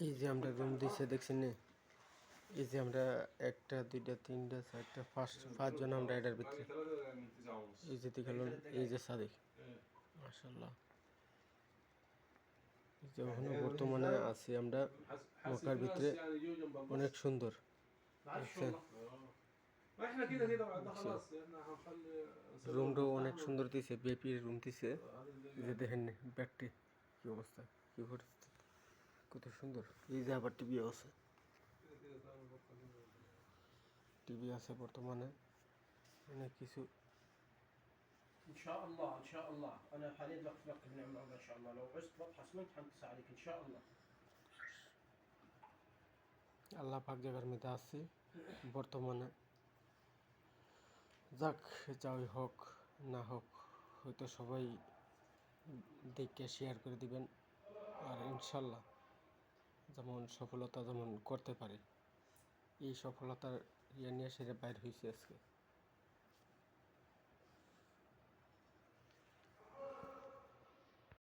এই যে আমরা রুম দিছে দেখছেন নি? এই যে আমরা একটা দুইটা তিনটা চারটা পাঁচজন আমরা এটার ভিতরে। এই যে দেখালেন, এই যে সাদিক মাশাল্লাহ। এই যে এখনো বর্তমানে আছি আমরা মক্কার ভিতরে, অনেক সুন্দর দেখছেন। রুমটাও অনেক সুন্দর দিছে, বেপির রুম দিছে। এই যে দেখেন ব্যাগটি কি অবস্থা, কি পরিস্থিতি, কত সুন্দর। এই যে আবার টিভি আছে, টিভি আছে বর্তমানে অনেক কিছু। ان شاء الله ان شاء الله انا حاليا دلوقتي بكتب نعمل عمره ان شاء الله لو عشت بطحة اسمنت حنتصل عليك ان شاء الله আল্লাহ পাক জায়গার মধ্যে আছি বর্তমানে। যাক, যাই হোক না হোক, হয়তো সবাই দেখে শেয়ার করে দিবেন। আর ইনশাল্লাহ যেমন সফলতা যেমন করতে পারে, এই সফলতার ইয়ে নিয়ে সেটা বাইর হয়েছে আজকে।